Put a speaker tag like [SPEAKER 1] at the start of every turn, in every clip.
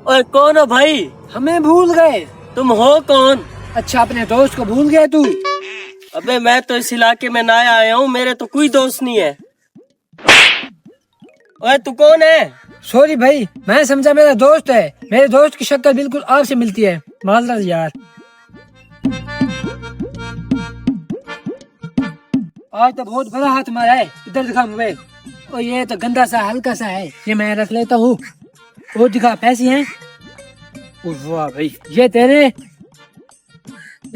[SPEAKER 1] ओए कौन हो भाई?
[SPEAKER 2] हमें भूल गए।
[SPEAKER 1] तुम हो कौन?
[SPEAKER 2] अच्छा, अपने दोस्त को भूल गए तू?
[SPEAKER 1] अबे मैं तो इस इलाके में नया आया हूँ, मेरे तो कोई दोस्त नहीं है। ओए तू कौन है?
[SPEAKER 2] सॉरी भाई, मैं समझा मेरा दोस्त है। मेरे दोस्त की शक्ल बिल्कुल आपसे मिलती है। मालदार यार, आज तो बहुत बड़ा हाथ मारा है। इधर दिखा मोबाइल। और ये तो गंदा सा हल्का सा है, ये मैं रख लेता हूँ। वो दिखा, पैसे हैं? वाह भाई, ये तेरे,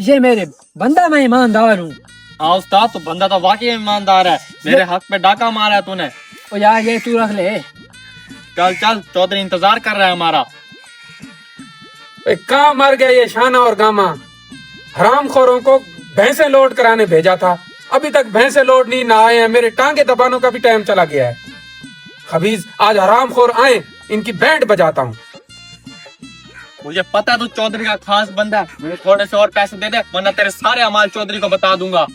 [SPEAKER 2] ये मेरे। बंदा मैं ईमानदार हूँ।
[SPEAKER 3] हाँ उस्ताद, तो बंदा तो वाकई ईमानदार है। मेरे हक पे डाका मारा है तूने।
[SPEAKER 2] और यार ये तू रख ले।
[SPEAKER 3] चल चल, चौधरी इंतजार कर रहा है हमारा।
[SPEAKER 4] कहाँ मर गया ये शाना और गामा? हरामखोरों को भैंसे लोड कराने भेजा था, अभी तक भैंसे लोड नहीं ना आए हैं। मेरे टांगे दबानों का भी टाइम चला गया है। खबीज, आज हरामखोर आए, इनकी बैंड बजाता हूँ।
[SPEAKER 3] मुझे पता है तू चौधरी का खास बंदा है। मुझे थोड़े से और पैसे दे दे, वरना तेरे सारे अमाल चौधरी को बता दूंगा।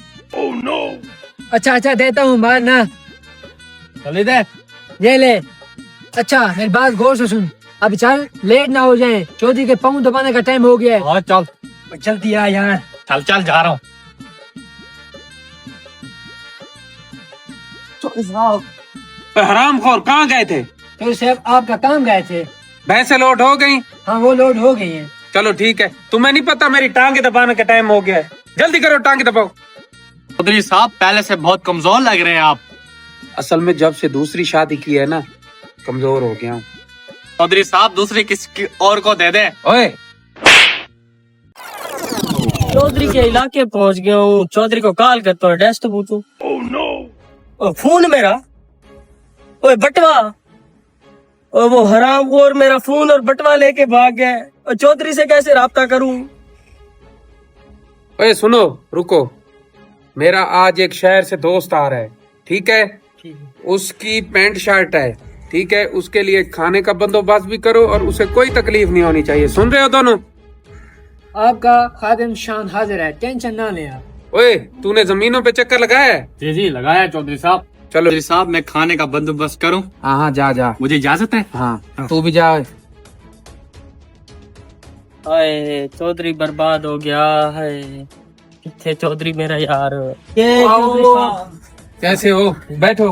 [SPEAKER 2] अच्छा अच्छा, देता हूँ, मार ना।
[SPEAKER 3] चल दे।
[SPEAKER 2] ये ले। अच्छा मेरी बात गौर से सुन, अब चल, लेट ना हो जाए। चौधरी के पाँव दबाने का टाइम हो गया है।
[SPEAKER 3] हाँ चल।
[SPEAKER 2] जल्दी आ यार।
[SPEAKER 3] चल चल, जा रहा हूँ।
[SPEAKER 4] हरामखोर कहाँ गए थे?
[SPEAKER 2] तो साहब आपका काम गए थे।
[SPEAKER 4] भैंसे लोड हो गई?
[SPEAKER 2] हाँ वो लोड हो गई है।
[SPEAKER 4] चलो ठीक है, तुम्हें नहीं पता मेरी टांगे दबाने का टाइम हो गया है। जल्दी करो, टांगे दबाओ।
[SPEAKER 3] चौधरी साहब, पहले से बहुत कमजोर लग रहे हैं आप।
[SPEAKER 4] असल में जब से दूसरी शादी की है ना, कमजोर हो गया हूँ।
[SPEAKER 3] चौधरी साहब, दूसरी किसी और को दे दे।
[SPEAKER 4] ओए,
[SPEAKER 1] चौधरी के इलाके पहुंच गया हूँ। चौधरी को कॉल करता हूँ, एड्रेस तो पूछूं। ओ फोन मेरा। ओए बटवा, और वो हरामखोर मेरा फोन और बटवा लेके भाग गया। और चौधरी से कैसे राब्ता करूं?
[SPEAKER 4] ओए सुनो, रुको। मेरा आज एक शहर से दोस्त आ रहा है, ठीक है? उसकी पैंट शर्ट है, ठीक है? उसके लिए खाने का बंदोबस्त भी करो और उसे कोई तकलीफ नहीं होनी चाहिए। सुन रहे हो दोनों?
[SPEAKER 2] आपका खादिम शान हाजिर है, टेंशन ना ले आप।
[SPEAKER 4] ओए, तूने जमीनों पे चक्कर लगाया है?
[SPEAKER 3] जी जी, लगाया चौधरी साहब।
[SPEAKER 4] चलो।
[SPEAKER 3] चौधरी साहब, मैं खाने का बंदोबस्त करूं?
[SPEAKER 4] हाँ हाँ, जा जा।
[SPEAKER 3] मुझे इजाजत है?
[SPEAKER 4] हाँ, तू भी जा।
[SPEAKER 1] हाय, चौधरी बर्बाद हो गया है। किथे चौधरी मेरा यार? ये चौधरी साहब।
[SPEAKER 4] कैसे हो? बैठो।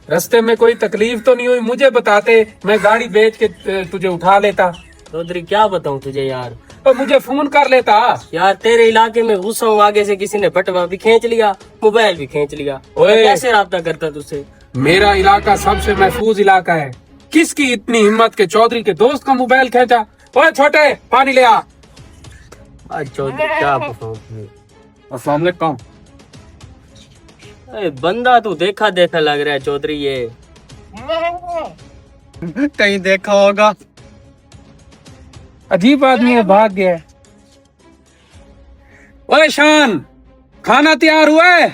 [SPEAKER 4] रास्ते में कोई तकलीफ तो नहीं हुई? मुझे बताते, मैं गाड़ी बेच के तुझे उठा लेता।
[SPEAKER 1] चौधरी क्या बताऊं तुझे यार?
[SPEAKER 4] और मुझे फोन कर लेता।
[SPEAKER 1] यार तेरे इलाके में घुसा हूँ, आगे से किसी ने बटवा भी खींच लिया, मोबाइल भी खींच लिया।
[SPEAKER 4] ओए।
[SPEAKER 1] मैं कैसे राब्ता करता तुझसे?
[SPEAKER 4] मेरा इलाका सबसे महफूज इलाका है। किसकी इतनी हिम्मत के चौधरी के दोस्त का मोबाइल खींचा? ओए छोटे, पानी ले आ।
[SPEAKER 1] आज चौधरी क्या बताऊं तुझे?
[SPEAKER 3] अस्सलाम वालेकुम।
[SPEAKER 1] अरे बंदा तू देखा देखा लग रहा है चौधरी ये।
[SPEAKER 3] कहीं देखा होगा।
[SPEAKER 4] अजीब आदमी है, भाग गया है। ओए शान, खाना तैयार हुआ है?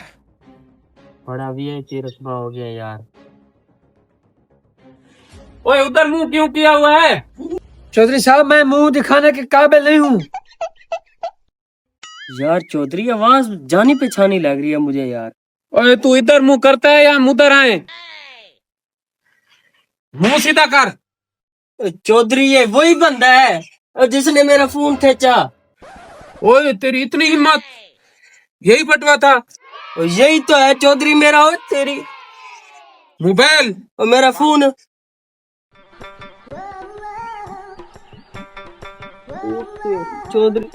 [SPEAKER 1] बड़ा भी है, चिरसबा हो गया यार।
[SPEAKER 4] ओए उधर मुंह क्यों किया हुआ है?
[SPEAKER 2] चौधरी साहब, मैं मुंह दिखाने के काबिल नहीं हूँ।
[SPEAKER 1] यार चौधरी आवाज जानी पहचानी लग रही है मुझे यार।
[SPEAKER 4] ओए तू इधर मुंह करता है या उधर आए? मुंह सीधा कर।
[SPEAKER 1] चौधरी ये वही बंदा है और जिसने मेरा फोन खींचा।
[SPEAKER 4] ओए तेरी इतनी हिम्मत, यही बटवा था?
[SPEAKER 1] और यही तो है चौधरी मेरा। और तेरी
[SPEAKER 4] मोबाइल
[SPEAKER 1] और मेरा फोन। चौधरी